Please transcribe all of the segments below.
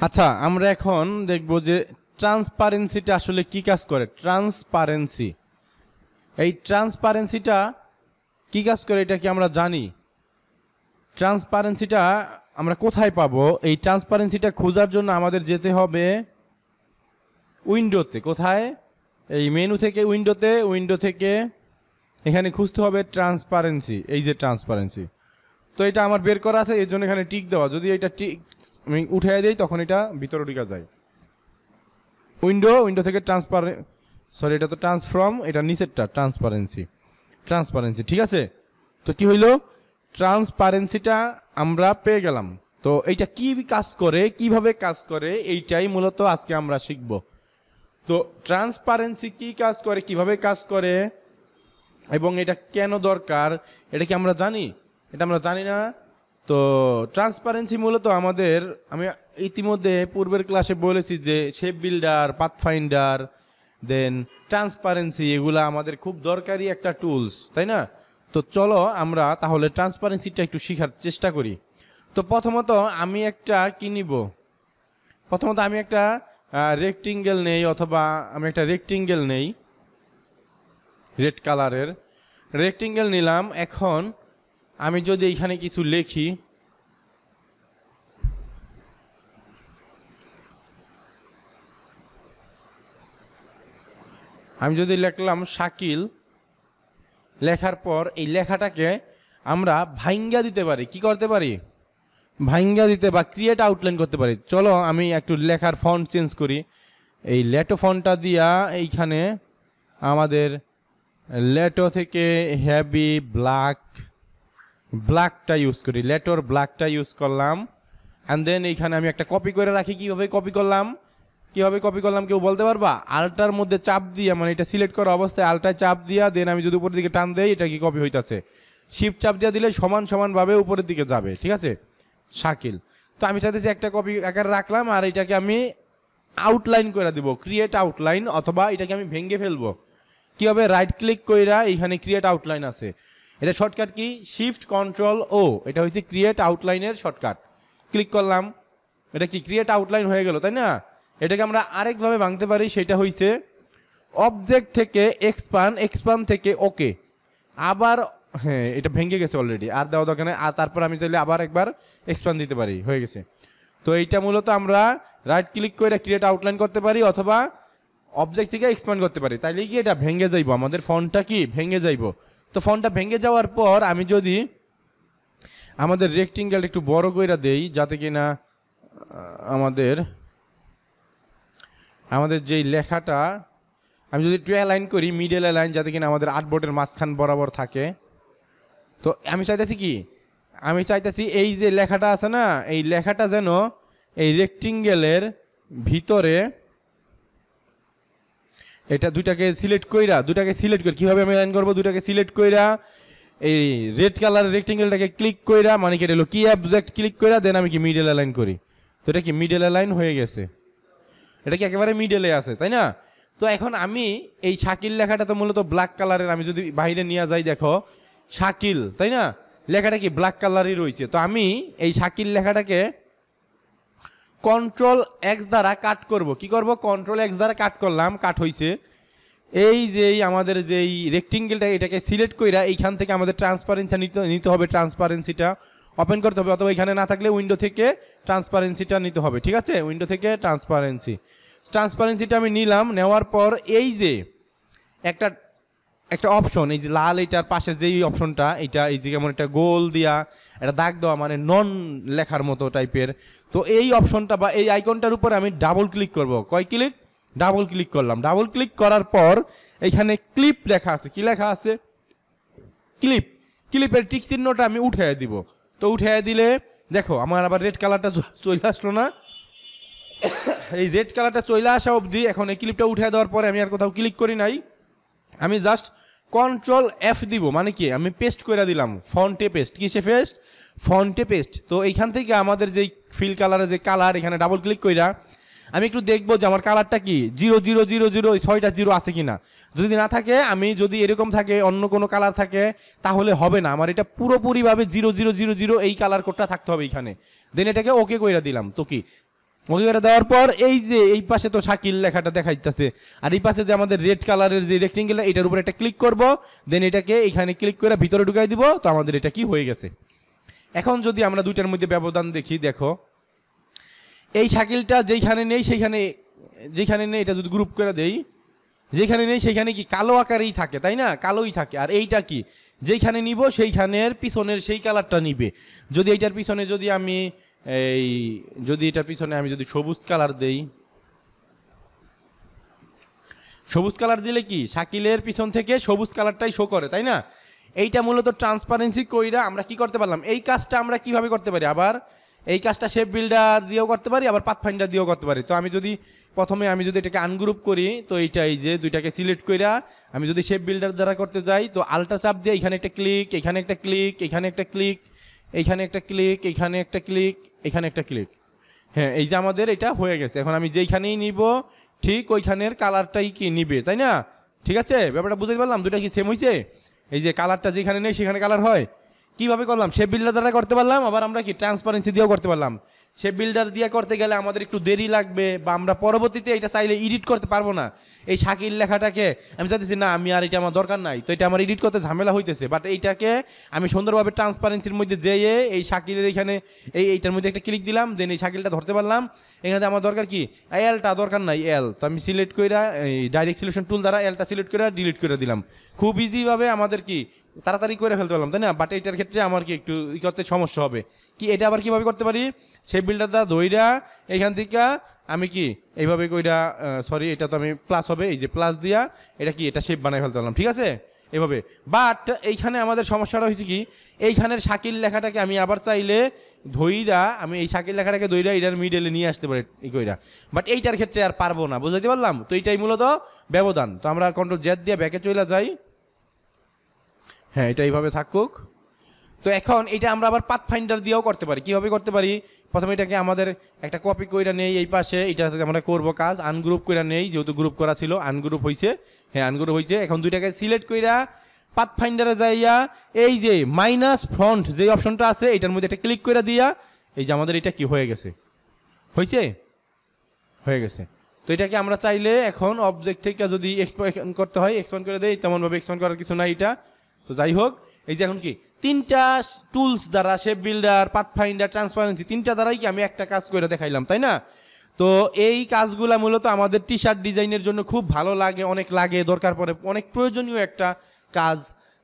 আচ্ছা, আমরা এখন দেখব যে ট্রান্সপারেন্সিটা আসলে কি কাজ করে। ট্রান্সপারেন্সি, এই ট্রান্সপারেন্সিটা কি কাজ করে এটা কি আমরা জানি? ট্রান্সপারেন্সিটা আমরা কোথায় পাবো? এই ট্রান্সপারেন্সিটা খোঁজার জন্য আমাদের যেতে হবে উইন্ডোতে। কোথায়? এই মেনু থেকে উইন্ডোতে, উইন্ডো থেকে এখানে খুঁজতে হবে ট্রান্সপারেন্সি। এই যে ট্রান্সপারেন্সি, তো এটা আমার বের করা আছে, এর জন্য এখানে টিক দেওয়া। যদি এটা টিক আমি উঠিয়ে দিই তখন এটা ভিতরে ঢুকে যায়। উইন্ডো থেকে সরি এটা তো ট্রান্সফর্ম, এটা নিচেরটা ট্রান্সপারেন্সি। ঠিক আছে, তো কি হইল? ট্রান্সপারেন্সিটা আমরা পেয়ে গেলাম। তো এইটা কি কাজ করে, কিভাবে কাজ করে, এইটাই মূলত আজকে আমরা শিখব। তো ট্রান্সপারেন্সি কি কাজ করে, কিভাবে কাজ করে এবং এটা কেন দরকার, এটা কি আমরা জানি? এটা আমরা জানি না। তো ট্রান্সপারেন্সি মূলত আমাদের, আমি ইতিমধ্যে পূর্বের ক্লাসে বলেছি যে শেপ বিল্ডার, পাথফাইন্ডার, দেন ট্রান্সপারেন্সি, এগুলো আমাদের খুব দরকারি একটা টুলস, তাই না? তো চলো আমরা তাহলে ট্রান্সপারেন্সিটা একটু শেখার চেষ্টা করি। তো প্রথমত আমি একটা কি নিব? প্রথমত আমি একটা রেক্টেঙ্গেল নেই, অথবা আমি একটা রেক্টেঙ্গেল নেই, রেড কালারের রেক্টেঙ্গেল নিলাম। এখন আমি যদি এইখানে কিছু লিখি, আমি যদি লিখলাম শাকিল, লেখার পর এই লেখাটাকে আমরা ভাইঙ্গা দিতে পারি। কি করতে পারি? ভাইঙ্গা দিতে বা ক্রিয়েট আউটলাইন করতে পারি। চলো আমি একটু লেখার ফন্ট চেঞ্জ করি। এই লেটো ফন্টটা দিয়া এইখানে আমাদের লেটো থেকে হেভি ব্ল্যাকটা ইউজ করি, লেটোর ব্ল্যাকটা ইউজ করলাম। অ্যান্ড দেন এইখানে আমি একটা কপি করে রাখি। কীভাবে কপি করলাম কেউ বলতে পারবা? আলটার মধ্যে চাপ দিয়া, মানে এটা সিলেক্ট করা অবস্থায় আলটায় চাপ দিয়া দেন আমি যদি উপরের দিকে টান দেই, এটা কি কপি হইতাছে। শিফট চাপ দিয়া দিলে সমানভাবে উপরের দিকে যাবে। ঠিক আছে, শাকিল। তো আমি চাইতেছি একটা কপি আকারে রাখলাম, আর এটাকে আমি আউটলাইন করে দিব, ক্রিয়েট আউটলাইন, অথবা এটাকে আমি ভেঙে ফেলবো। কীভাবে? রাইট ক্লিক কইরা এইখানে ক্রিয়েট আউটলাইন আছে, এটা শর্টকাট কি? শিফট কন্ট্রোল ও, এটা হচ্ছে ক্রিয়েট আউটলাইনের শর্টকাট। ক্লিক করলাম, এটা কি ক্রিয়েট আউটলাইন হয়ে গেল, তাই না? এটাকে আমরা আরেকভাবে ভাঙতে পারি, সেটা হইছে অবজেক্ট থেকে এক্সপান্ড থেকে ওকে। আবার হ্যাঁ, এটা ভেঙে গেছে অলরেডি, আর দেওয়া দরকার নেই। আর তারপর আমি চাইলে আবার একবার এক্সপান্ড দিতে পারি, হয়ে গেছে। তো এইটা মূলত আমরা রাইট ক্লিক করে ক্রিয়েট আউটলাইন করতে পারি, অথবা অবজেক্ট থেকে এক্সপান্ড করতে পারি। তাইলে কি এটা ভেঙে যাইব, আমাদের ফন্টটা কি ভেঙে যাইব। তো ফন্টটা ভেঙে যাওয়ার পর আমি যদি আমাদের রেক্টেঙ্গেলটা একটু বড় করে দেই, যাতে কিনা আমাদের যেই লেখাটা আমি যদি একটু অ্যালাইন করি, মিডল অ্যালাইন, যাতে কিনা আমাদের আর্টবোর্ডের মাঝখান বরাবর থাকে। তো আমি চাইতেছি কি? আমি চাইতেছি এই যে লেখাটা আছে না, এই লেখাটা যেন এই রেক্টেঙ্গেলের ভিতরে, এটা দুটাকে সিলেক্ট করে কীভাবে আমি অ্যালাইন করবো? দুটাকে সিলেক্ট কইরা এই রেড কালার রেক্টেঙ্গেলটাকে ক্লিক কইরা, মানে কি এলো কি অবজেক্ট ক্লিক কইরা দেন আমি কি মিডল অ্যালাইন করি। তো এটা কি মিডল অ্যালাইন হয়ে গেছে, এটা কি একেবারে মিডলে আছে, তাই না? তো এখন আমি এই শাকিল লেখাটা তো মূলত ব্ল্যাক কালারের, আমি যদি বাইরে নিয়ে যাই, দেখো শাকিল, তাই না? লেখাটা কি ব্ল্যাক কালারই রয়েছে। তো আমি এই শাকিল লেখাটাকে কন্ট্রোল এক্স দ্বারা কাট করব। কি করব? কন্ট্রোল এক্স দ্বারা কাট করলাম, কাট হয়েছে। এই যে আমাদের যেই রেক্টেঙ্গেলটা, এটাকে সিলেক্ট কইরা এইখান থেকে আমাদের ট্রান্সপারেন্সি নিতে হবে, ট্রান্সপারেন্সিটা ওপেন করতে হবে, অথবা এখানে না থাকলে উইন্ডো থেকে ট্রান্সপারেন্সিটা নিতে হবে। ঠিক আছে, উইন্ডো থেকে ট্রান্সপারেন্সিটা আমি নিলাম। নেওয়ার পর এই যে একটা অপশন, এই যে লাল, এইটার পাশে যেই অপশনটা, এটা এই যে কেমন একটা গোল দিয়া একটা দাগ দেওয়া, মানে নন লেখার মতো টাইপের। তো এই অপশনটা বা এই আইকনটার উপর আমি ডাবল ক্লিক করব। ডাবল ক্লিক করলাম। ডাবল ক্লিক করার পর এইখানে ক্লিপ লেখা আছে। কি লেখা আছে? ক্লিপের টিক চিহ্নটা আমি উঠিয়ে দিব। তো উঠিয়ে দিলে দেখো আমার আবার রেড কালারটা চলে আসলো না? এই রেড কালারটা চলে আসা অবধি এখন এই ক্লিপটা উঠিয়ে দেওয়ার পরে আমি আর কোথাও ক্লিক করি নাই, আমি জাস্ট কন্ট্রোল এফ দিব, মানে কি আমি পেস্ট করে দিলাম। ফন্টে পেস্ট, কিসে পেস্ট? ফন্টে পেস্ট। তো এইখান থেকে আমাদের যেই ফিল কালারের যে কালার, এখানে ডাবল ক্লিক কইরা আমি একটু দেখবো যে আমার কালারটা কি 0000 6টা জিরো আছে কিনা। যদি না থাকে, আমি যদি এরকম থাকে, অন্য কোনো কালার থাকে, তাহলে হবে না। আমার এটা পুরোপুরিভাবে 0000 এই কালার কোডটা থাকতে হবে এইখানে। দেন এটাকে ওকে কইরা দিলাম। তো কি ওকে করে দেওয়ার পর এই যে এই পাশে তো শাকিল লেখাটা দেখাইতেছে, আর এই পাশে যে আমাদের রেড কালারের যে রেক্টেঙ্গেল, এটার উপর একটা ক্লিক করব, দেন এটাকে এখানে ক্লিক করে ভিতরে ঢুকাই দিব, তো আমাদের এটা কি হয়ে গেছে। এখন যদি আমরা দুইটার মধ্যে ব্যবধান দেখি, দেখো এই শাকিলটা যেইখানে নেই সেইখানে, যেখানে নেই এটা যদি গ্রুপ করে দেই, যেখানে নেই সেইখানে কি কালো আকারেই থাকে, তাই না, কালোই থাকে। আর এইটা কি যেইখানে নিব সেইখানের পিছনের সেই কালারটা নিবে। যদি এইটার পিছনে যদি আমি এই যদি এটার পিছনে আমি যদি সবুজ কালার দেই, সবুজ কালার দিলে কি শাকিলের পিছন থেকে সবুজ কালারটাই শো করে, তাই না। এইটা মূলত ট্রান্সপারেন্সি কইরা আমরা কি করতে পারলাম, এই কাজটা আমরা কিভাবে করতে পারি, আবার এই কাজটা শেপ বিল্ডার দিয়েও করতে পারি, আবার পাথফাইন্ডার দিয়েও করতে পারি। তো আমি যদি প্রথমে আমি যদি এটাকে আনগ্রুপ করি, তো এইটা এই যে দুইটাকে সিলেক্ট কইরা আমি যদি শেপ বিল্ডার দ্বারা করতে যাই, তো আলটা চাপ দিয়ে এখানে একটা ক্লিক, এখানে একটা ক্লিক, এখানে একটা ক্লিক, এইখানে একটা ক্লিক, এখানে একটা ক্লিক, এখানে একটা ক্লিক, হ্যাঁ এই যে আমাদের এটা হয়ে গেছে। এখন আমি যেইখানেই নিব ঠিক ওইখানের কালারটাই কি নিবে, তাই না। ঠিক আছে, ব্যাপারটা বুঝতে পারলাম, দুটা কি সেম হয়েছে। এই যে কালারটা যেখানে নেই সেখানে কালার হয়, কিভাবে করলাম, শেপ বিল্ডার দ্বারা করতে পারলাম, আবার আমরা কি ট্রান্সপারেন্সি দিয়েও করতে পারলাম। শেপ বিল্ডার দিয়ে করতে গেলে আমাদের একটু দেরি লাগবে, বা আমরা পরবর্তীতে এটা চাইলে এডিট করতে পারবো না। এই শাকিল লেখাটাকে আমি চাইতেছি না, আমি আর এটা আমার দরকার নাই, তো এটা আমার এডিট করতে ঝামেলা হইতেছে, বাট এইটাকে আমি সুন্দরভাবে ট্রান্সপারেন্সির মধ্যে যেয়ে এই শাকিলের এখানে এইটার মধ্যে একটা ক্লিক দিলাম, দেন এই শাকিলটা ধরতে পারলাম। এখানে আমার দরকার কি, এলটা দরকার নাই, এল তো আমি সিলেক্ট করে এই ডাইরেক্ট সিলেকশন টুল দ্বারা এলটা সিলেক্ট করে ডিলিট করে দিলাম। খুব ইজিভাবে আমাদের কি তাড়াতাড়ি করে ফেলতে পারলাম, তাই না। বাট এইটার ক্ষেত্রে আমার কি একটু ই করতে সমস্যা হবে। কি এটা আবার কীভাবে করতে পারি, শেপ বিল্ডার দ্বারা ধইরা এখান থেকে আমি কি এইভাবে কইরা, সরি এটা তো আমি প্লাস হবে, এই যে প্লাস দিয়া এটা কি এটা শেপ বানাই ফেলতে পারলাম, ঠিক আছে এভাবে। বাট এইখানে আমাদের সমস্যাটা হয়েছে কি, এইখানের শাকিল লেখাটাকে আমি আবার চাইলে ধইরা আমি এই শাকিল লেখাটাকে ধইরা এটার মিডলে নিয়ে আসতে পারি এই কইরা, বাট এইটার ক্ষেত্রে আর পারবো না, বুঝতে পারলাম। তো এইটাই মূলত ব্যবধান। তো আমরা কন্ট্রোল জেড দিয়ে ব্যাকে চলে যাই, হ্যাঁ এটা এইভাবে থাকুক। তো এখন এটা আমরা আবার পাথফাইন্ডার দিয়েও করতে পারি। কীভাবে করতে পারি, প্রথমে এটাকে আমাদের একটা কপি কইরা নেই এই পাশে, এটা আমরা করবো কাজ আনগ্রুপ কইরা নেই, যেহেতু গ্রুপ করা ছিল আনগ্রুপ হয়েছে, হ্যাঁ আনগ্রুপ হয়েছে। এখন দুইটাকে সিলেক্ট কইরা পাথফাইন্ডারে যাইয়া এই যে মাইনাস ফ্রন্ট যে অপশনটা আছে এটার মধ্যে একটা ক্লিক করে দিয়া এই যে আমাদের এটা কি হয়ে গেছে, হয়েছে, হয়ে গেছে। তো এটাকে আমরা চাইলে এখন অবজেক্ট থেকে যদি এক্সপ্যান্ড করতে হয় এক্সপ্যান্ড করে দেই, তেমনভাবে এক্সপ্যান্ড করার কিছু নাই এটা। তো যাই হোক, এই যে এখন কি তিনটা টুলস দ্বারা শেপ বিল্ডার, পাথফাইন্ডার, ট্রান্সপারেন্সি তিনটা দ্বারাই কি আমি একটা কাজ করে দেখাইলাম, তাই না। তো এই কাজগুলা মূলত আমাদের টি শার্ট ডিজাইনের জন্য খুব ভালো লাগে, অনেক লাগে, দরকার পড়ে, অনেক প্রয়োজনীয় একটা কাজ।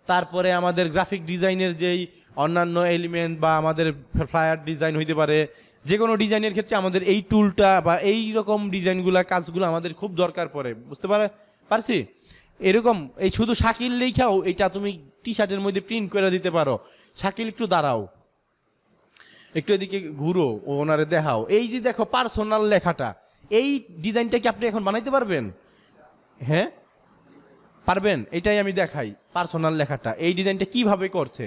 তারপরে আমাদের গ্রাফিক ডিজাইনের যেই অন্যান্য এলিমেন্ট বা আমাদের ফ্লায়ার ডিজাইন হইতে পারে, যে কোনো ডিজাইনের ক্ষেত্রে আমাদের এই টুলটা বা এই রকম ডিজাইনগুলা কাজগুলো আমাদের খুব দরকার পড়ে, বুঝতে পারছি। এরকম এই শুধু শাকিল লেখাও এটা তুমি টি শার্টের মধ্যে প্রিন্ট করে দিতে পারো। শাকিল একটু দাঁড়াও, একটু এদিকে ঘুরো, ওনারে দেখাও। এই যে দেখো পার্সোনাল লেখাটা, এই ডিজাইনটা কি আপনি এখন বানাইতে পারবেন? হ্যাঁ পারবেন, এটাই আমি দেখাই। পার্সোনাল লেখাটা এই ডিজাইনটা কিভাবে করছে,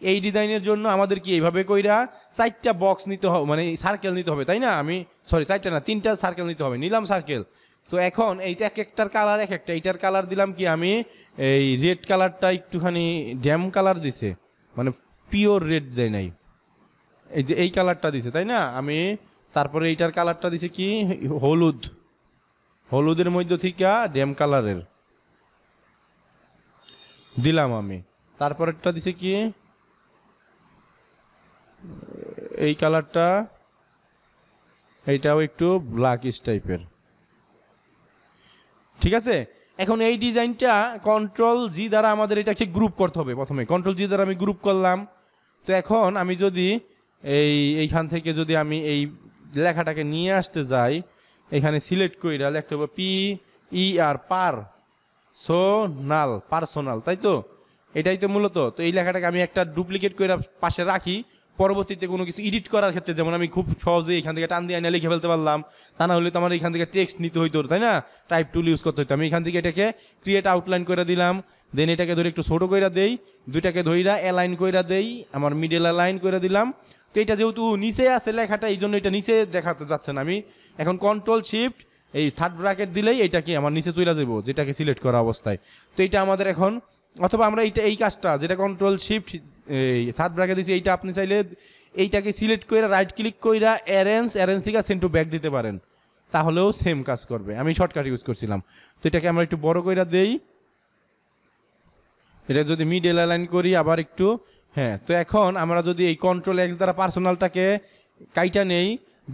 এই ডিজাইনের জন্য আমাদের কি এইভাবে কইরা 4টা বক্স নিতে হবে, মানে সার্কেল নিতে হবে, তাই না। আমি সরি 4টা না 3টা সার্কেল নিতে হবে, নিলাম সার্কেল। তো এখন এইটা এক একটার কালার এক একটা, এইটার কালার দিলাম কি আমি এই রেড কালারটা একটুখানি ড্যাম কালার দিছে, মানে পিওর রেড দেয় নাই, এই যে এই কালারটা দিছে, তাই না। আমি তারপরে এইটার কালারটা দিছে কি হলুদ, হলুদের মধ্যে থেকে ড্যাম কালারের দিলাম আমি। তারপরেরটা দিছে কি এই কালারটা, এইটাও একটু ব্ল্যাকিশ টাইপের, ঠিক আছে। এখন এই ডিজাইনটা কন্ট্রোল জি দ্বারা আমাদের এটাকে গ্রুপ করতে হবে। প্রথমে কন্ট্রোল জি দ্বারা আমি গ্রুপ করলাম। তো এখন আমি যদি এইখান থেকে যদি আমি এই লেখাটাকে নিয়ে আসতে যাই, এখানে সিলেক্ট কইরা লিখতে হবে PER পার্সোনাল, পার্সোনাল, তাই তো, এটাই তো মূলত। তো এই লেখাটাকে আমি একটা ডুপ্লিকেট করে পাশে রাখি, পরবর্তীতে কোনো কিছু এডিট করার ক্ষেত্রে যেমন আমি খুব সহজে এখান থেকে টান দিয়ে আইনা লিখে ফেলতে পারলাম। তা না হলে তো আমার এখান থেকে টেক্সট নিতে হইতো, তাই না, টাইপ টুল ইউজ করতে হইতো। আমি এখান থেকে এটাকে ক্রিয়েট আউটলাইন করে দিলাম, দেন এটাকে ধরে একটু ছোটো করে দেই, দুইটাকে ধইরা অ্যালাইন করে দেই, আমার মিডল অ্যালাইন করে দিলাম। তো এটা যেহেতু নিচে আছে লেখাটা, এই জন্য এটা নিচে দেখাতে যাচ্ছে না। আমি এখন কন্ট্রোল শিফট এই থার্ড ব্র্যাকেট দিলেই এইটাকে আমার নিচে চলে যাবো, যেটাকে সিলেক্ট করা অবস্থায়। তো এইটা আমাদের এখন, অথবা আমরা এইটা এই কাজটা যেটা কন্ট্রোল শিফট এই থার্ড ব্র্যাকেট দিচ্ছি, এইটা আপনি চাইলে এইটাকে সিলেক্ট করে রাইট ক্লিক কইরা অ্যারেঞ্জ থেকে সেন্ড টু ব্যাক দিতে পারেন, তাহলেও সেম কাজ করবে। আমি শর্টকাট ইউজ করছিলাম। তো এটাকে আমরা একটু বড় কইরা দেই, এটা যদি মিডল অ্যালাইন করি আবার একটু, হ্যাঁ। তো এখন আমরা যদি এই কন্ট্রোল এক্স দ্বারা পার্সোনালটাকে কাইটা নেই,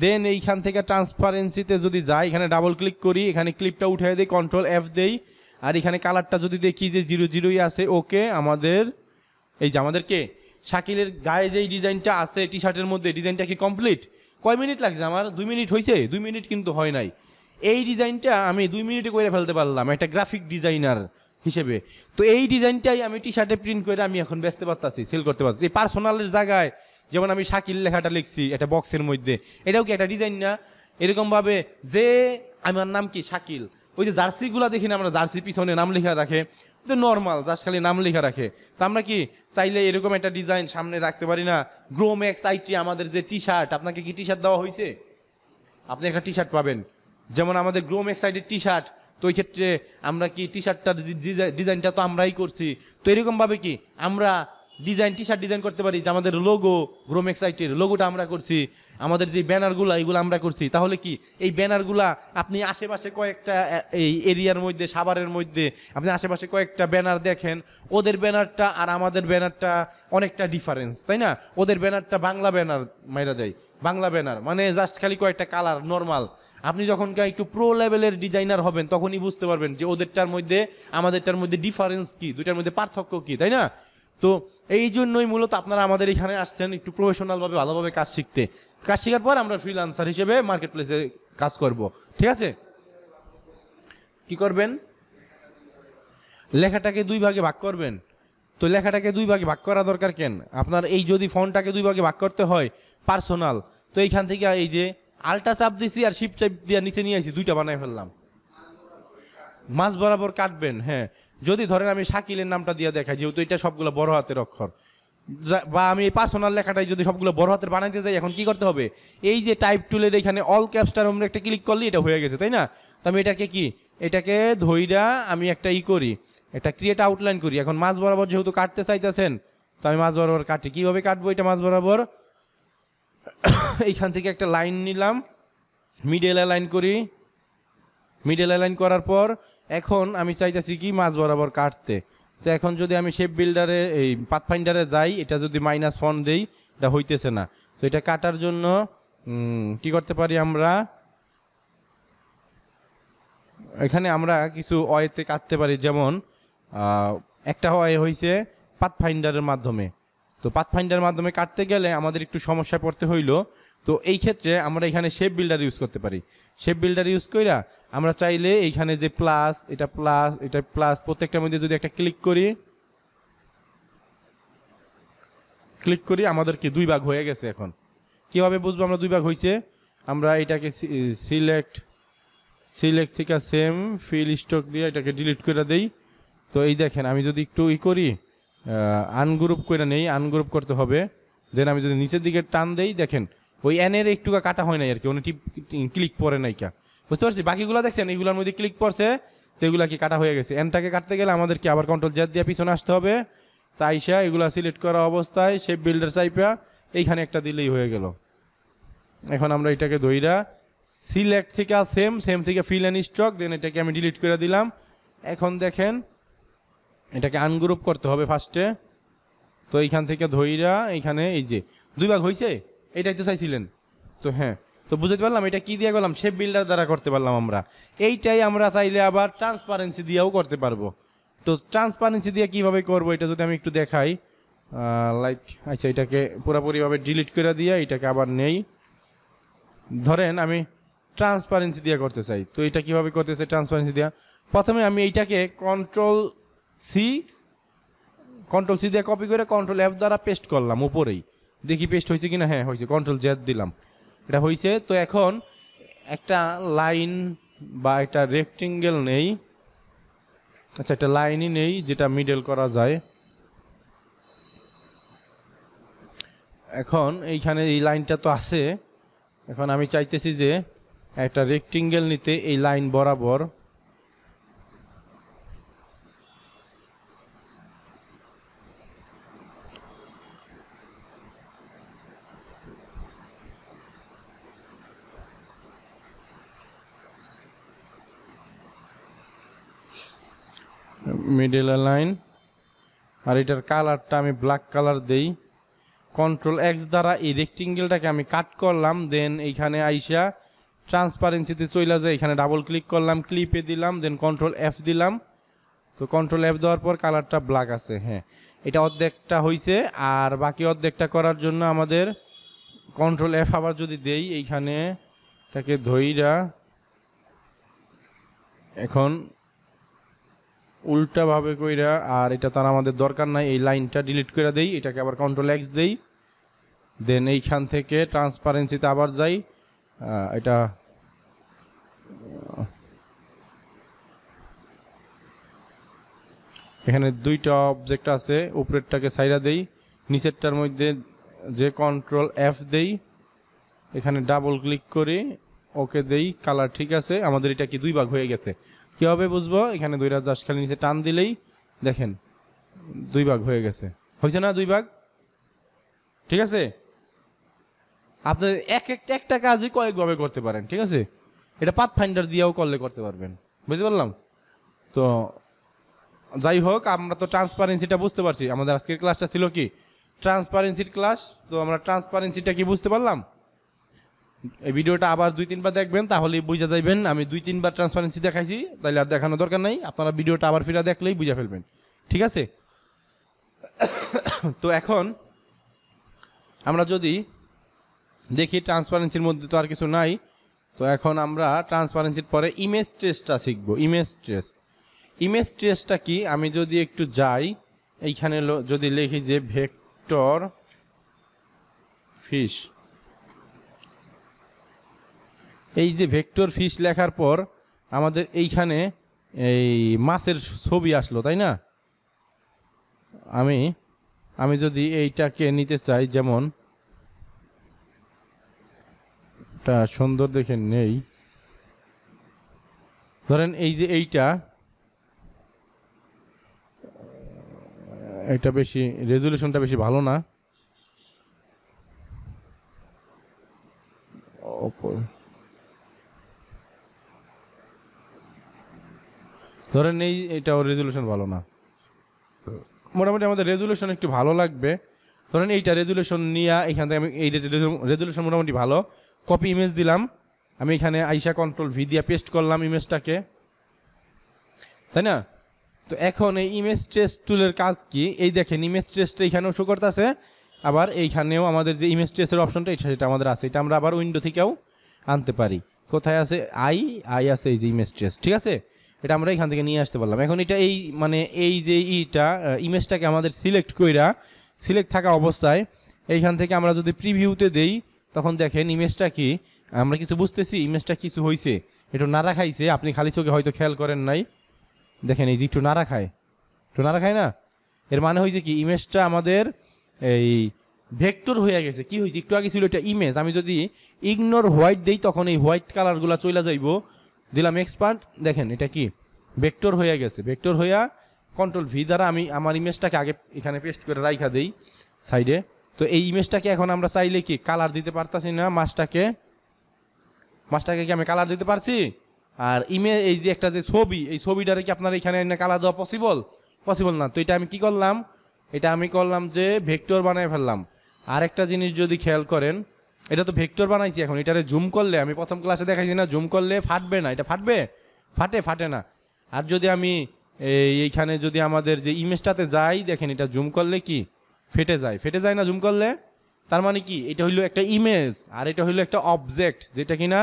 দেন এইখান থেকে ট্রান্সপারেন্সিতে যদি যাই, এখানে ডাবল ক্লিক করি, এখানে ক্লিপটা উঠে দিই, কন্ট্রোল এফ দেই, আর এখানে কালারটা যদি দেখি যে 0 0ই আছে, ওকে। আমাদের এই যে আমাদেরকে শাকিলের গায়ে যে ডিজাইনটা আছে টি শার্টের মধ্যে, ডিজাইনটা কি কমপ্লিট? কয় মিনিট লাগছে আমার? 2 মিনিট হয়েছে? 2 মিনিট কিন্তু হয় নাই। এই ডিজাইনটা আমি 2 মিনিটে করে ফেলতে পারলাম একটা গ্রাফিক ডিজাইনার হিসেবে। তো এই ডিজাইনটাই আমি টি শার্টে প্রিন্ট করে আমি এখন বেচতে পারতাছি, সেল করতে পারছি। এই পার্সোনালের জায়গায় যেমন আমি শাকিল লেখাটা লিখছি একটা বক্সের মধ্যে, এটাও কি একটা ডিজাইন না? এরকমভাবে যে আমার নাম কি শাকিল, ওই যে জার্সিগুলো দেখি না আমরা, জার্সি পিছনে নাম লেখা রাখে, তো নর্মাল জাস্ট খালি নাম লেখা রাখে। তো আমরা কি চাইলে এরকম একটা ডিজাইন সামনে রাখতে পারি না? গ্রোম্যাক্স আইটি আমাদের যে টি শার্ট, আপনাকে কি টি শার্ট দেওয়া হয়েছে? আপনি একটা টি শার্ট পাবেন, যেমন আমাদের গ্রোম্যাক্স আইটির টি শার্ট। তো ওই ক্ষেত্রে আমরা কি টি শার্টটার ডিজাইনটা তো আমরাই করছি। তো এরকমভাবে কি আমরা টি শার্ট ডিজাইন করতে পারি, যে আমাদের লোগো, গ্রোম্যাক্স আইটির লোগোটা আমরা করছি, আমাদের যে ব্যানারগুলো এইগুলো আমরা করছি। তাহলে কি এই ব্যানারগুলা আপনি আশেপাশে কয়েকটা এই এরিয়ার মধ্যে, সাভারের মধ্যে আপনি আশেপাশে কয়েকটা ব্যানার দেখেন, ওদের ব্যানারটা আর আমাদের ব্যানারটা অনেকটা ডিফারেন্স, তাই না? ওদের ব্যানারটা বাংলা ব্যানার মাইরা দেয়, বাংলা ব্যানার মানে জাস্ট খালি কয়েকটা কালার নর্মাল। আপনি যখন একটু প্রো লেভেলের ডিজাইনার হবেন তখনই বুঝতে পারবেন যে ওদেরটার মধ্যে আমাদেরটার মধ্যে ডিফারেন্স কি, দুইটার মধ্যে পার্থক্য কি, তাই না? তো এই জন্যই মূলত আপনারা আমাদের এখানে আসছেন একটু প্রফেশনালভাবে ভালোভাবে কাজ শিখতে। কাজ শেখার পর আমরা ফ্রিল্যান্সার হিসেবে মার্কেট প্লেসে কাজ করব, ঠিক আছে? কি করবেন? লেখাটাকে 2 ভাগে ভাগ করবেন। তো লেখাটাকে 2 ভাগে ভাগ করা দরকার কেন আপনার? এই যদি ফন্টটাকে 2 ভাগে ভাগ করতে হয়, পার্সোনাল, তো এইখান থেকে এই যে আলটা চাপ দিছি আর শিপ চাপ দিয়ে নিচে নিয়ে আসি, 2টা বানাই ফেললাম। মাঝ বরাবর কাটবেন, হ্যাঁ। যদি ধরেন আমি শাকিলের নামটা দিয়ে দেখাই, যেহেতু এটা সবগুলো বড় হাতের অক্ষর, বা আমি এই পার্সোনাল লেখাটাই যদি সবগুলো বড় হাতের বানাইতে যাই, এখন কি করতে হবে? এই যে টাইপ টুলের এখানে অল ক্যাপসটার আমরা একটা ক্লিক করলে এটা হয়ে গেছে, তাই না? তো আমি এটাকে কি, এটাকে ধইরা আমি একটা করি, একটা ক্রিয়েট আউটলাইন করি। এখন মাঝ বরাবর যেহেতু কাটতে চাইতেছেন, তো আমি মাঝ বরাবর কাটি। কীভাবে কাটবো এটা? মাঝ বরাবর এইখান থেকে একটা লাইন নিলাম, মিডল অ্যালাইন করি, মিডল অ্যালাইন করার পর এখন আমি চাইতেছি কি মাঝ বরাবর কাটতে। তো এখন যদি আমি শেপ বিল্ডারে, এই পাথফাইন্ডারে যাই, এটা যদি মাইনাস ফন্ট দেই, এটা হইতেছে না। তো এটা কাটার জন্য কি করতে পারি আমরা? এখানে আমরা কিছু ওয়েতে কাটতে পারি, যেমন একটা ওয়ে হয়েছে পাথফাইন্ডারের মাধ্যমে। তো পাথফাইন্ডারের মাধ্যমে কাটতে গেলে আমাদের একটু সমস্যায় পড়তে হইলো। তো এই ক্ষেত্রে আমরা এখানে শেপ বিল্ডার ইউজ করতে পারি। শেপ বিল্ডার ইউজ কইরা আমরা চাইলে এইখানে যে প্লাস, এটা প্লাস, এটা প্লাস, প্রত্যেকটার মধ্যে যদি একটা ক্লিক করি, আমাদের কি 2 ভাগ হয়ে গেছে। এখন কীভাবে বুঝবো আমরা 2 ভাগ হয়েছে? আমরা এটাকে সিলেক্ট থেকে সেম ফিল স্টক দিয়ে এটাকে ডিলিট করে দেই। তো এই দেখেন, আমি যদি একটু করি, আনগ্রুপ করে নেই, আনগ্রুপ করতে হবে। দেন আমি যদি নিচের দিকে টান দেই, দেখেন ওই এনের একটু কাটা হয় নাই আর কি, টিপ ক্লিক পরে নাই কা, বুঝতে পারছি? বাকিগুলো দেখছেন এইগুলোর মধ্যে ক্লিক পড়ছে, তো এগুলা কি কাটা হয়ে গেছে। এনটাকে কাটতে গেলে আমাদেরকে আবার কন্ট্রোল জেড দিয়ে পিছনে আসতে হবে। তাইসা এগুলা সিলেক্ট করা অবস্থায় শেপ বিল্ডার চাইপা এইখানে একটা দিলেই হয়ে গেল। এখন আমরা এটাকে ধইরা সিলেক্ট থেকে সেম থেকে ফিল অ্যান্ড স্টক, দেন এটাকে আমি ডিলিট করে দিলাম। এখন দেখেন এটাকে আনগ্রুপ করতে হবে ফার্স্টে। তো এইখান থেকে ধইরা এইখানে এই যে 2 ভাগ হয়েছে, এটাই তো চাইছিলেন। তো হ্যাঁ, তো বুঝতে পারলাম এটা কি দিয়ে করলাম? শেপ বিল্ডার দ্বারা করতে পারলাম আমরা। এইটাই আমরা চাইলে আবার ট্রান্সপারেন্সি দিয়েও করতে পারবো। তো ট্রান্সপারেন্সি দিয়ে কীভাবে করবো এটা যদি আমি একটু দেখাই, লাইক আচ্ছা, এটাকে পুরোপুরিভাবে ডিলিট করে দিয়ে এটাকে আবার নেই। ধরেন আমি ট্রান্সপারেন্সি দিয়ে করতে চাই, তো এটা কীভাবে করতে চাই ট্রান্সপারেন্সি দিয়ে? প্রথমে আমি এইটাকে কন্ট্রোল সি দিয়ে কপি করে কন্ট্রোল এফ দ্বারা পেস্ট করলাম উপরেই, দেখি পেস্ট হয়েছে কিনা। হ্যাঁ হয়েছে, কন্ট্রোল জেড দিলাম, এটা হয়েছে। তো এখন একটা লাইন বা একটা রেক্টেঙ্গেল নেই, আচ্ছা একটা লাইনই নেই যেটা মিডল করা যায়। এখন এইখানে এই লাইনটা তো আছে, এখন আমি চাইতেছি যে একটা রেক্টেঙ্গেল নিতে এই লাইন বরাবর। মিডল লাইন, আর এটার কালারটা আমি ব্ল্যাক কালার দেই। কন্ট্রোল এক্স দ্বারা এই রেক্টেঙ্গেলটাকে আমি কাট করলাম, দেন এইখানে আইসা ট্রান্সপারেন্সিতে চলে যায়, এখানে ডাবল ক্লিক করলাম, ক্লিপে দিলাম, দেন কন্ট্রোল এফ দিলাম। তো কন্ট্রোল এফ দেওয়ার পর কালারটা ব্ল্যাক আছে। হ্যাঁ, এটা অর্ধেকটা হয়েছে, আর বাকি অর্ধেকটা করার জন্য আমাদের কন্ট্রোল এফ আবার যদি দেই, এইখানে এটাকে ধইরা এখন উল্টাভাবে কইরা, আর এটা তার আমাদের দরকার নাই, এই লাইনটা ডিলিট করে দেই, এটাকে আবার কন্ট্রোল এক্স দেই, দেন এইখান থেকে ট্রান্সপারেন্সিতে আবার যাই। এটা এখানে দুইটা অবজেক্ট আছে, উপরেরটাকে সাইরা দেই, নিচেরটার মধ্যে যে কন্ট্রোল এফ দেই, এখানে ডাবল ক্লিক করি, ওকে দেই, কালার ঠিক আছে। আমাদের এটা কি দুই ভাগ হয়ে গেছে। কীভাবে বুঝবো? এখানে দুইটা জাস্ট খালি নিচে টান দিলেই দেখেন দুই ভাগ হয়ে গেছে। হয়েছে না দুই ভাগ? ঠিক আছে, আপনি একটা কাজই কয়েকভাবে করতে পারেন, ঠিক আছে? এটা পাথফাইন্ডার দিয়েও করতে পারবেন, বুঝতে পারলাম? তো যাই হোক, আমরা তো ট্রান্সপারেন্সিটা বুঝতে পারছি। আমাদের আজকের ক্লাসটা ছিল কি ট্রান্সপারেন্সির ক্লাস। তো আমরা ট্রান্সপারেন্সিটা কি বুঝতে পারলাম। এই ভিডিওটা আবার 2-3 বার দেখবেন, তাহলেই বুঝা যাইবেন। আমি 2-3 বার ট্রান্সপারেন্সি দেখাইছি, তাইলে আর দেখানো দরকার নাই, আপনারা ভিডিওটা আবার ফিরে দেখলেই বুঝা ফেলবেন, ঠিক আছে? তো এখন আমরা যদি দেখি ট্রান্সপারেন্সির মধ্যে তো আর কিছু নাই। তো এখন আমরা ট্রান্সপারেন্সির পরে ইমেজ ট্রেসটা শিখবো। ইমেজ ট্রেসটা কি, আমি যদি একটু যাই, এইখানে যদি লিখি যে ভেক্টর ফিশ, এই যে ভেক্টর ফিশ লেখার পর আমাদের এইখানে এই মাছের ছবি আসলো, তাই না? আমি যদি এইটাকে নিতে চাই, যেমন এটা সুন্দর দেখে নেই, ধরেন এই যে এটা বেশি রেজুলেশনটা বেশি ভালো না, ধরেন এইটাও রেজুলেশন ভালো না, মোটামুটি আমাদের রেজুলেশন একটু ভালো লাগবে। ধরেন এইটা রেজুলেশন নিয়ে এখান থেকে আমি এই রেজুলেশন মোটামুটি ভালো, কপি ইমেজ দিলাম, আমি এখানে আইসা কন্ট্রোল ভি দিয়ে পেস্ট করলাম ইমেজটাকে, তাই না? তো এখন এই ইমেজ ট্রেস টুলের কাজ কি, এই দেখেন ইমেজ ট্রেসটা এখানেও শো করতেছে, আবার এইখানেও আমাদের যে ইমেজ ট্রেসের অপশনটা সেটা আমাদের আছে। এটা আমরা আবার উইন্ডো থেকেও আনতে পারি। কোথায় আছে? আই আছে এই যে ইমেজ ট্রেস, ঠিক আছে? এটা আমরা এখান থেকে নিয়ে আসতে পারলাম। এখন এটা এই যে ইমেজটাকে আমাদের সিলেক্ট থাকা অবস্থায় এইখান থেকে আমরা যদি প্রিভিউতে দেই, তখন দেখেন ইমেজটা কি, আমরা কিছু বুঝতেছি, ইমেজটা কিছু হয়েছে, একটু নাড়া খাইছে, আপনি খালি চোখে হয়তো খেয়াল করেন নাই, দেখেন এই যে একটু নাড়া খায় না, এর মানে হয়েছে কি ইমেজটা আমাদের এই ভেক্টর হয়ে গেছে। কি হয়েছে? একটু আগে ছিল এটা ইমেজ, আমি যদি ইগনোর হোয়াইট দেই, তখন এই হোয়াইট কালারগুলো চলে যাইব, দিলাম এক্সপান্ড, দেখেন এটা কি ভেক্টর হয়ে গেছে। ভেক্টর হইয়া কন্ট্রোল ভি দ্বারা আমি আমার ইমেজটাকে আগে এখানে পেস্ট করে রাইখা দেই সাইডে। তো এই ইমেজটাকে এখন আমরা চাইলে কি কালার দিতে পারতাছি না, মাছটাকে কি আমি কালার দিতে পারছি? আর এই যে একটা যে ছবি, এই ছবিটারে কি আপনার এখানে কালার দেওয়া পসিবল না। তো এটা আমি কি করলাম, এটা আমি করলাম যে ভেক্টর বানাই ফেললাম। আর একটা জিনিস যদি খেয়াল করেন, এটা তো ভেক্টর বানাইছি, এখন এটারে জুম করলে, আমি প্রথম ক্লাসে দেখাইছি না, জুম করলে ফাটবে না, এটা ফাটে না। আর যদি আমি এইখানে যদি আমাদের যে ইমেজটাতে যাই, দেখেন এটা জুম করলে কি ফেটে যায় না জুম করলে। তার মানে কি, এটা হইলো একটা ইমেজ, আর এটা হইলো একটা অবজেক্ট, যেটা কিনা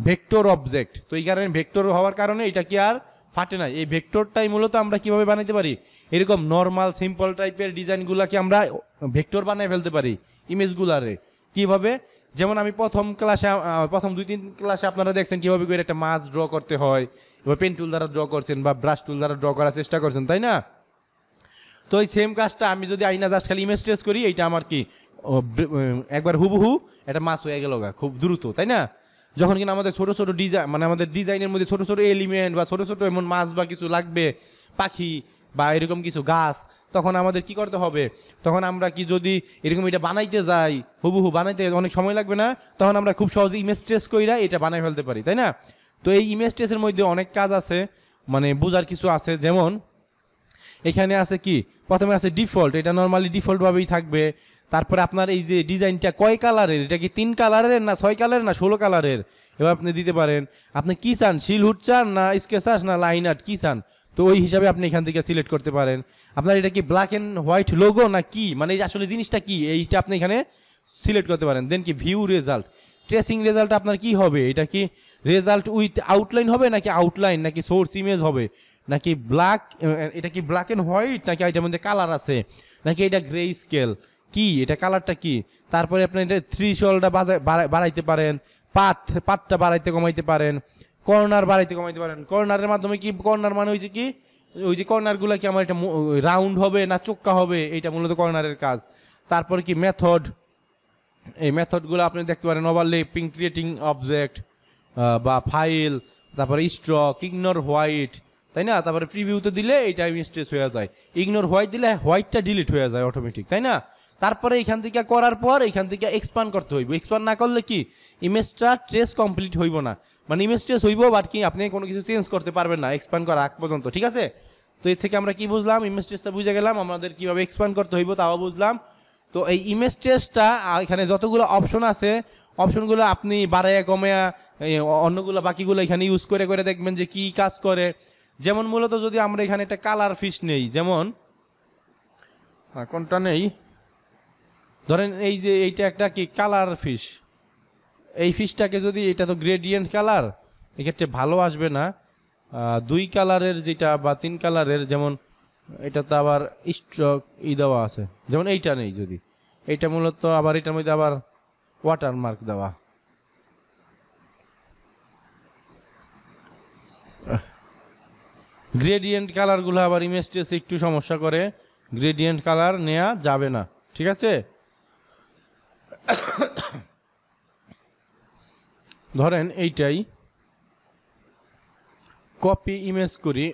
ভেক্টর অবজেক্ট। তো এই কারণে ভেক্টর হওয়ার কারণে এটা কি আর ফাটে না। এই ভেক্টরটাই মূলত আমরা কিভাবে বানাইতে পারি, এরকম নর্মাল সিম্পল টাইপের ডিজাইনগুলোকে আমরা ভেক্টর বানাই ফেলতে পারি ইমেজগুলারে। কিভাবে? যেমন আমি প্রথম 2-3 ক্লাসে আপনারা দেখছেন কীভাবে করে একটা মাছ ড্র করতে হয়, এবার পেন টুল দ্বারা ড্র করছেন বা ব্রাশ টুল দ্বারা ড্র করার চেষ্টা করছেন, তাই না? তো এই সেম কাজটা আমি যদি আইনা জাস্ট খালি ইমেজ ট্রেস করি, এইটা আমার কি একবার হুবহু একটা মাছ হয়ে গেল খুব দ্রুত, তাই না? যখন কিনা আমাদের ছোটো ছোটো ডিজাইন, মানে আমাদের ডিজাইনের মধ্যে ছোটো ছোটো এলিমেন্ট বা ছোটো ছোটো এমন মাছ বা কিছু লাগবে, পাখি বা এরকম কিছু গাছ, তখন আমাদের কি করতে হবে, তখন আমরা কি যদি এরকম এটা বানাইতে যাই, হুবহু বানাইতে অনেক সময় লাগবে না, তখন আমরা খুব সহজে ইমেজ ট্রেস কইরা এটা বানাই ফেলতে পারি, তাই না? তো এই ইমেজ ট্রেসের মধ্যে অনেক কাজ আছে, মানে বোঝার কিছু আছে। যেমন এখানে আছে কি প্রথমে আছে ডিফল্ট, এটা নর্মালি ডিফল্টভাবেই থাকবে। তারপরে আপনার এই যে ডিজাইনটা কয় কালারের, এটা কি 3 কালারের না 6 কালারের না 16 কালারের, এবার আপনি দিতে পারেন। আপনি কি চান, শিলহুড চান না স্কেচাস না লাইন আর্ট কি চান, তো ওই হিসাবে আপনি এখান থেকে সিলেক্ট করতে পারেন। আপনার এটা কি ব্ল্যাক অ্যান্ড হোয়াইট লোগো না কি, মানে আসলে জিনিসটা কি এইটা আপনি এখানে সিলেক্ট করতে পারেন। দেন কি ভিউ রেজাল্ট, ট্রেসিং রেজাল্ট আপনার কি হবে, এটা কি রেজাল্ট উইথ আউটলাইন হবে নাকি আউটলাইন নাকি সোর্স ইমেজ হবে নাকি ব্ল্যাক, এটা কি ব্ল্যাক অ্যান্ড হোয়াইট নাকি এটার মধ্যে কালার আছে নাকি এটা গ্রে স্কেল কি, এটা কালারটা কি। তারপরে আপনি এটা থ্রিশোল্ডটা বাড়াইতে পারেন, পাতটা বাড়াইতে কমাইতে পারেন, কর্নার বাড়াইতে কমাইতে পারেন। কর্নারের মাধ্যমে কি, কর্নার মানে হয়েছে কি ওই যে কর্নারগুলো কি আমার এটা রাউন্ড হবে না চোক্কা হবে, এইটা মূলত কর্নারের কাজ। তারপরে কি মেথড, এই মেথডগুলো আপনি দেখতে পারেন ওভারল্যাপিং, ক্রিয়েটিং অবজেক্ট বা ফাইল, তারপরে স্ট্রক, ইগনোর হোয়াইট, তাই না। তারপরে প্রিভিউতে দিলে এইটা মিস্টেস হয়ে যায়, ইগনোর হোয়াইট দিলে হোয়াইটটা ডিলিট হয়ে যায় অটোমেটিক, তাই না। তারপরে এখান থেকে করার পর এখান থেকে এক্সপান্ড করতে হইব, এক্সপান্ড না করলে কি ইমেজটা ট্রেস কমপ্লিট হইব না, মানে ইমেজ ট্রেস হইব বাট কি আপনি কোনো কিছু চেঞ্জ করতে পারবেন না এক্সপান্ড করা আগ পর্যন্ত, ঠিক আছে। তো এর থেকে আমরা কি বুঝলাম, ইমেজ ট্রেসটা বুঝে গেলাম, আমাদের কীভাবে এক্সপান্ড করতে হইব তাও বুঝলাম। তো এই ইমেজ ট্রেসটা এখানে যতগুলো অপশন আছে, অপশনগুলো আপনি বাড়াইয়া কমায়া অন্যগুলো বাকিগুলো এখানে ইউজ করে করে দেখবেন যে কি কাজ করে। যেমন মূলত যদি আমরা এখানে একটা কালার ফিশ নেই, যেমন কোনটা নেই, ধরেন এই যে এইটা একটা কি কালার ফিশ, এই ফিশটাকে যদি, এটা তো গ্রেডিয়েন্ট কালার, এক্ষেত্রে ভালো আসবে না। 2 কালারের যেটা বা 3 কালারের, যেমন এটা তো আবার স্ট্রোক দেওয়া আছে, যেমন এইটা নেই, যদি এইটা মূলত আবার এটার মধ্যে আবার ওয়াটারমার্ক দেওয়া, গ্রেডিয়েন্ট কালারগুলো আবার ইমেজ ট্রেসে একটু সমস্যা করে, গ্রেডিয়েন্ট কালার নেওয়া যাবে না, ঠিক আছে। ধরেন এইটাই কপি ইমেজ করি,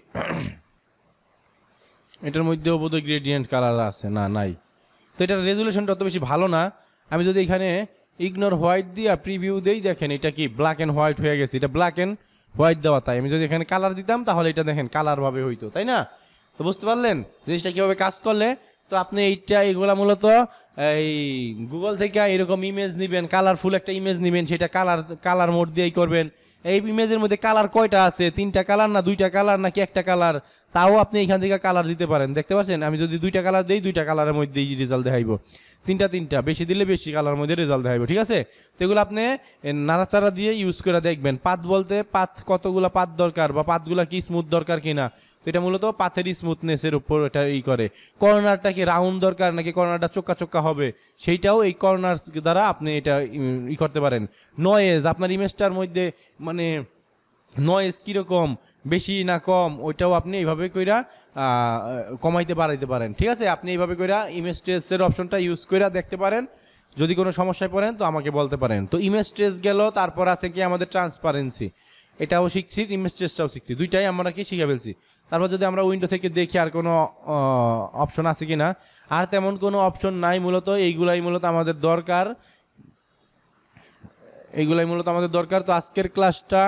এটার মধ্যেও বোধহয় গ্রেডিয়েন্ট কালার আছে, না নাই, তো এটার রেজুলেশনটা অত বেশি ভালো না। আমি যদি এখানে ইগনোর হোয়াইট দিয়ে প্রিভিউ দেই, দেখেন এটা কি ব্ল্যাক অ্যান্ড হোয়াইট হয়ে গেছে, এটা ব্ল্যাক অ্যান্ড হোয়াইট দেওয়া, তাই আমি যদি এখানে কালার দিতাম তাহলে এটা দেখেন কালারভাবে হইতো, তাই না। তো বুঝতে পারলেন জিনিসটা কীভাবে কাজ করলে। তো আপনি এইগুলা মূলত এই গুগল থেকে এরকম ইমেজ নেবেন, কালারফুল একটা ইমেজ নেবেন, সেটা কালার মোড দিয়েই করবেন। এই ইমেজের মধ্যে কালার কয়টা আছে, 3টা কালার না 2টা কালার নাকি একটা কালার, তাও আপনি এখান থেকে কালার দিতে পারেন। দেখতে পাচ্ছেন আমি যদি 2টা কালার দিই, 2টা কালারের মধ্যেই রেজাল্ট দেখাইব, 3টা বেশি দিলে বেশি কালারের মধ্যে রেজাল্ট দেখাইব, ঠিক আছে। তো এগুলো আপনি নাড়াচাড়া দিয়ে ইউজ করে দেখবেন। পাত বলতে পাত কতগুলো পাত দরকার বা পাতগুলা কি স্মুথ দরকার কিনা, তো এটা মূলত পাথের স্মুথনেসের উপর এটা করে। কর্নারটা কি রাউন্ড দরকার নাকি কর্নারটা চোক্কা চোক্কা হবে, সেইটাও এই কর্নার দ্বারা আপনি এটা করতে পারেন। নয়েজ, আপনার ইমেজটার মধ্যে মানে নয়েজ কীরকম, বেশি না কম, ওইটাও আপনি এইভাবে কইরা কমাইতে বাড়াইতে পারেন, ঠিক আছে। আপনি এইভাবে কইরা ইমেজ ট্রেসের অপশনটা ইউজ কইরা দেখতে পারেন। যদি কোনো সমস্যায় পড়েন তো আমাকে বলতে পারেন। তো ইমেজ ট্রেস গেল, তারপর আছে কি আমাদের ট্রান্সপারেন্সি, এটাও শিখছি, ইমেজ ট্রেসটাও শিখছি, দুইটাই আমরা কি শিখে ফেলছি। তারপর যদি আমরা উইন্ডো থেকে দেখি আর কোনো অপশন আছে কি না, আর তেমন কোনো অপশন নাই। মূলত এইগুলাই মূলত আমাদের দরকার, তো আজকের ক্লাসটা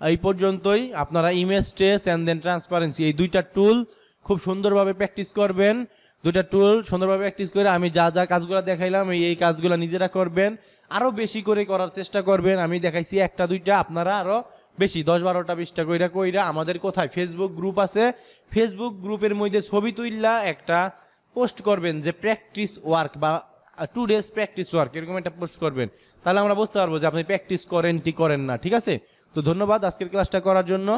এই পর্যন্তই। আপনারা image trace and then transparency এই 2টা টুল খুব সুন্দরভাবে প্র্যাকটিস করবেন। 2টা টুল সুন্দরভাবে প্র্যাকটিস করে আমি যা যা কাজগুলো দেখাইলাম এই কাজগুলো নিজেরা করবেন, আরও বেশি করে করার চেষ্টা করবেন। আমি দেখাইছি 1টা 2টা, আপনারা আরও বেশি 10 12টা 20টা কইরা আমাদের কোথায় ফেসবুক গ্রুপ আছে, ফেসবুক গ্রুপের মধ্যে ছবি তুললা একটা পোস্ট করবেন যে প্র্যাকটিস ওয়ার্ক বা 2 days প্র্যাকটিস ওয়ার্ক, এরকম একটা পোস্ট করবেন, তাহলে আমরা বুঝতে পারবো যে আপনি প্র্যাকটিস করেন কি করেন না, ঠিক আছে। তো ধন্যবাদ আজকের ক্লাসটা করার জন্য।